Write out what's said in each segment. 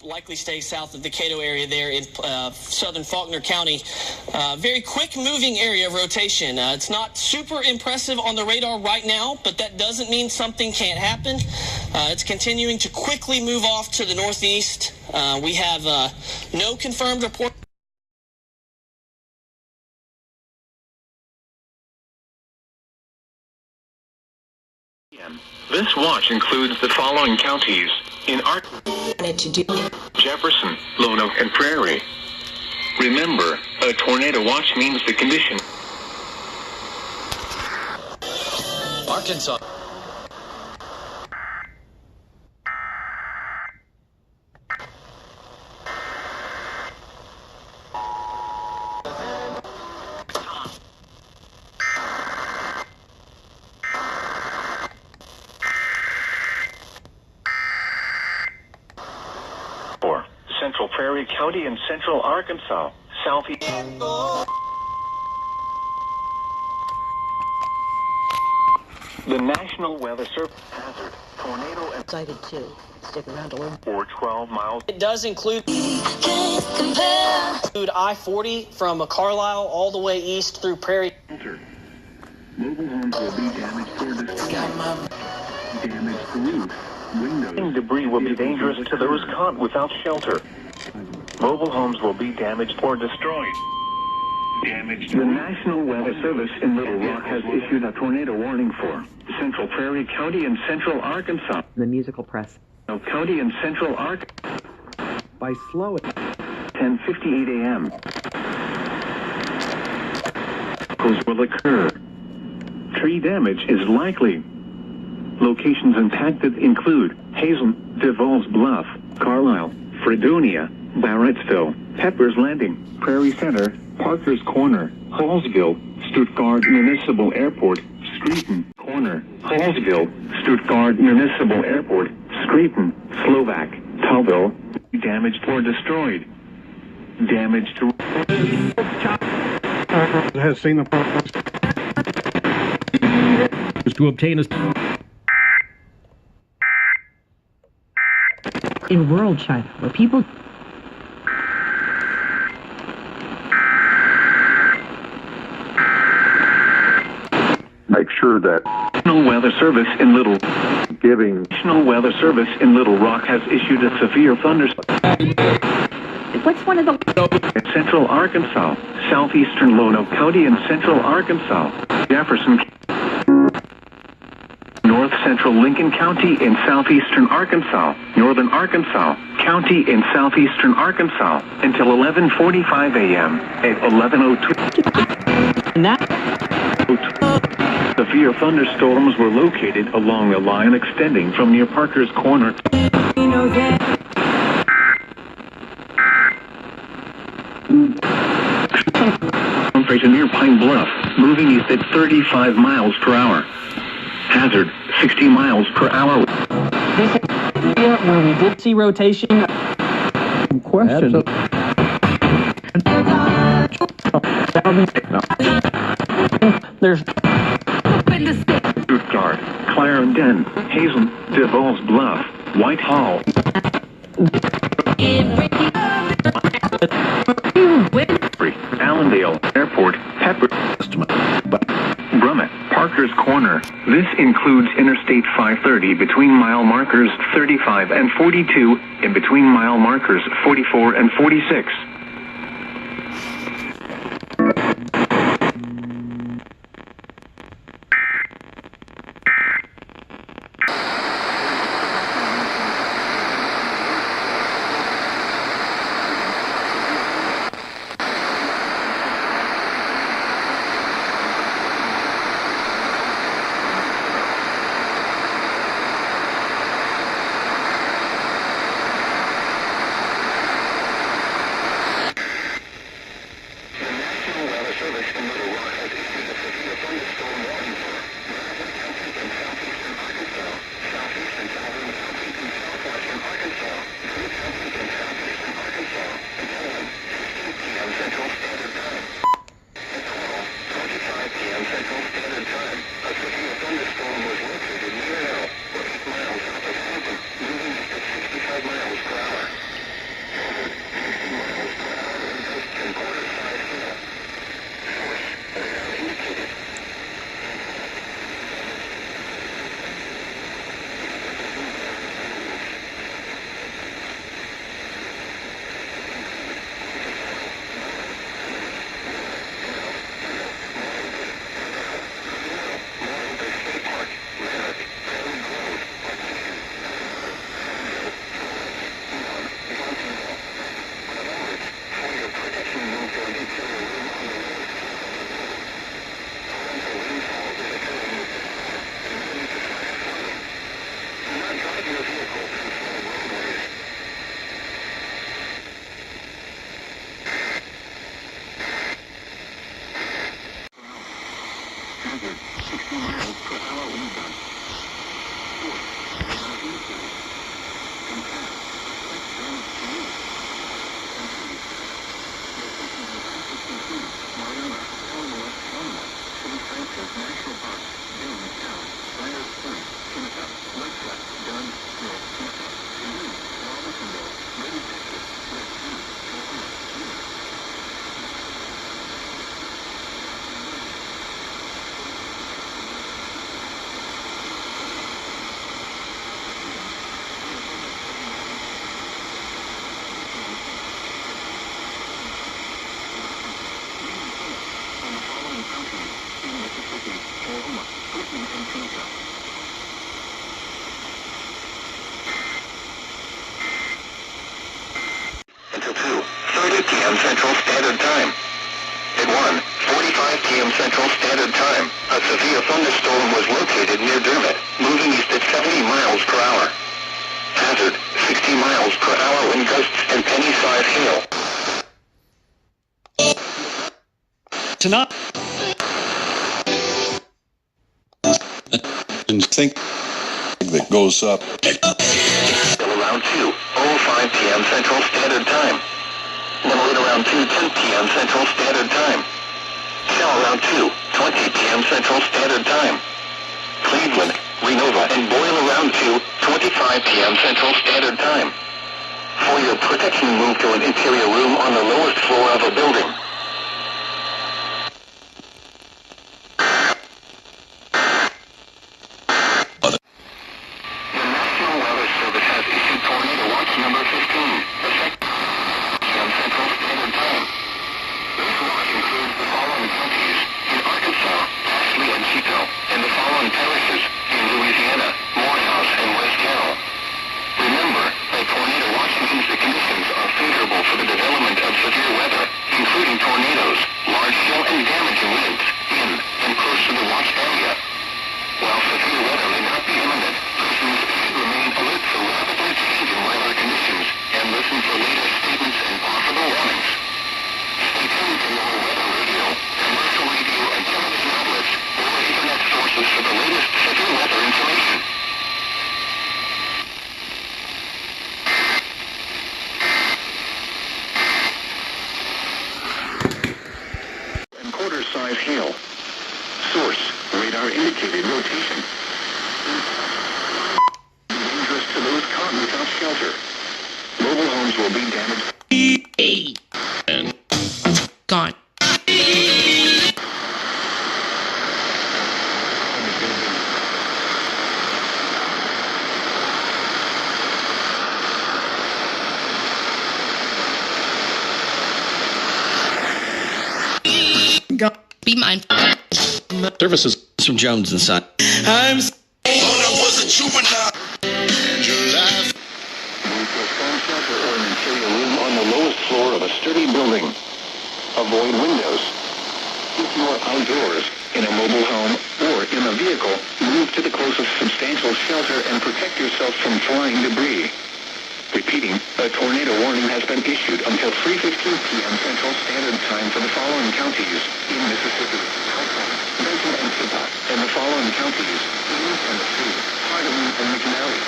Likely stay south of the Cato area there in southern Faulkner County. Very quick moving area of rotation. It's not super impressive on the radar right now, but that doesn't mean something can't happen. It's continuing to quickly move off to the northeast. We have no confirmed report. This watch includes the following counties in Jefferson, Lonoke, and Prairie. Remember, a tornado watch means the condition. Arkansas. Central Prairie County and Central Arkansas, southeast. The National Weather Service hazard, tornado excited too. Stick around to learn. or 12 miles. It does include I-40 from Carlisle all the way east through Prairie. Mobile homes will be damaged or destroyed. Damaged roofs, windows. Debris will be dangerous to those caught without shelter. Mobile homes will be damaged or destroyed. The National Weather Service in Little Rock has issued a tornado warning for Central Prairie County and Central Arkansas. The musical press. County and Central Arkansas. By slow it. 10:58 a.m. Will occur. Tree damage is likely. Locations impacted include Hazen, DeVos Bluff, Carlisle, Fredonia, Barrettsville, Pepper's Landing, Prairie Center, Parker's Corner, Hallsville, Stuttgart Municipal Airport, Screeton Corner, Hallsville, Stuttgart Municipal Airport, Screeton, Slovak, Towville, damaged or destroyed. Damage to... Has seen the process to obtain a... In rural China, where people... Make sure that National Weather Service in Little National Weather Service in Little Rock has issued a severe thunderstorm. What's one of the... Central Arkansas, southeastern Lonoke County and Central Arkansas, Jefferson, North Central Lincoln County in southeastern Arkansas, Northern Arkansas County in southeastern Arkansas until 11:45 a.m. at 11:02. Severe thunderstorms were located along a line extending from near Parker's Corner. To near Pine Bluff, moving east at 35 miles per hour. Hazard, 60 miles per hour. This area where we did see rotation. Question. There's Stuttgart, Clarendon, Hazen, DeVos Bluff, Whitehall. Allendale, Airport, Pepper, Brummett, Parker's Corner. This includes Interstate 530 between mile markers 35 and 42 and between mile markers 44 and 46. severe thunderstorm was located near Dermot, moving east at 70 miles per hour. Hazard, 60 miles per hour wind gusts and penny-sized hail. Tonight. And think that goes up. Till around 2:05 p.m. Central Standard Time. Then late around 2:10 p.m. Central Standard Time. Shell around 2:20 p.m. Central Standard Time. Cleveland, Renova, and Boyle around 2:25 p.m. Central Standard Time. For your protection, move to an interior room on the lowest floor of a building. The National Weather Service has issued tornado watch number 15, effective p.m. Central Standard Time. This watch includes the following counties in Arkansas, Ashley and Chico, and the following parishes in Louisiana, Morehouse and West Carroll. Remember, a tornado watch means the conditions are favorable for the development of severe weather, including tornadoes, large hail and damaging winds in and close to the watch area. While severe weather may not be imminent, persons should remain alert for rapidly changing weather conditions and listen for latest statements and possible warnings. Stay tuned to your weather radio, commercial radio and television outlets, or internet sources for the latest severe weather information. And quarter-size hail. Source, radar indicated rotation. Dangerous to those caught without shelter. Mobile homes will be damaged. And gone. Be mindful. Services from Jones and Son. I'm. Move to a storm shelter or an interior room on the lowest floor of a sturdy building. Avoid windows. If you are outdoors, in a mobile home, or in a vehicle, move to the closest substantial shelter and protect yourself from flying debris. Repeating, a tornado warning has been issued until 3:15 p.m. Central Standard Time for the following counties in Mississippi, Alabama, Benton and Kippa, and the following counties in Tennessee, Hardin and McNally.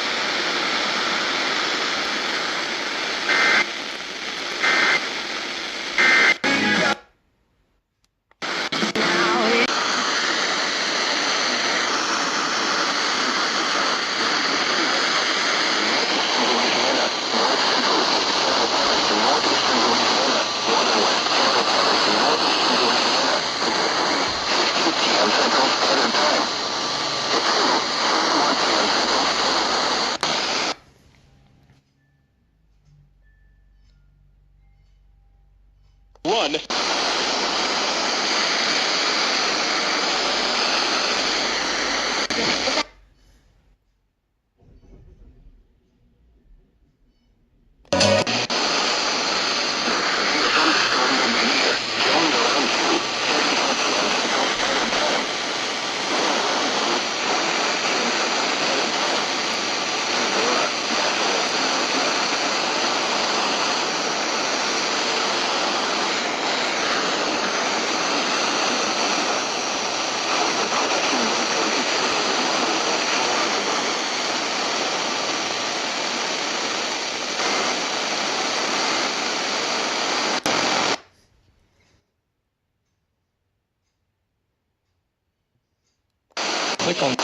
Run. Click on.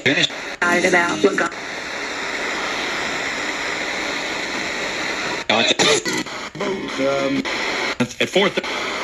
excited about what God. At 4:30.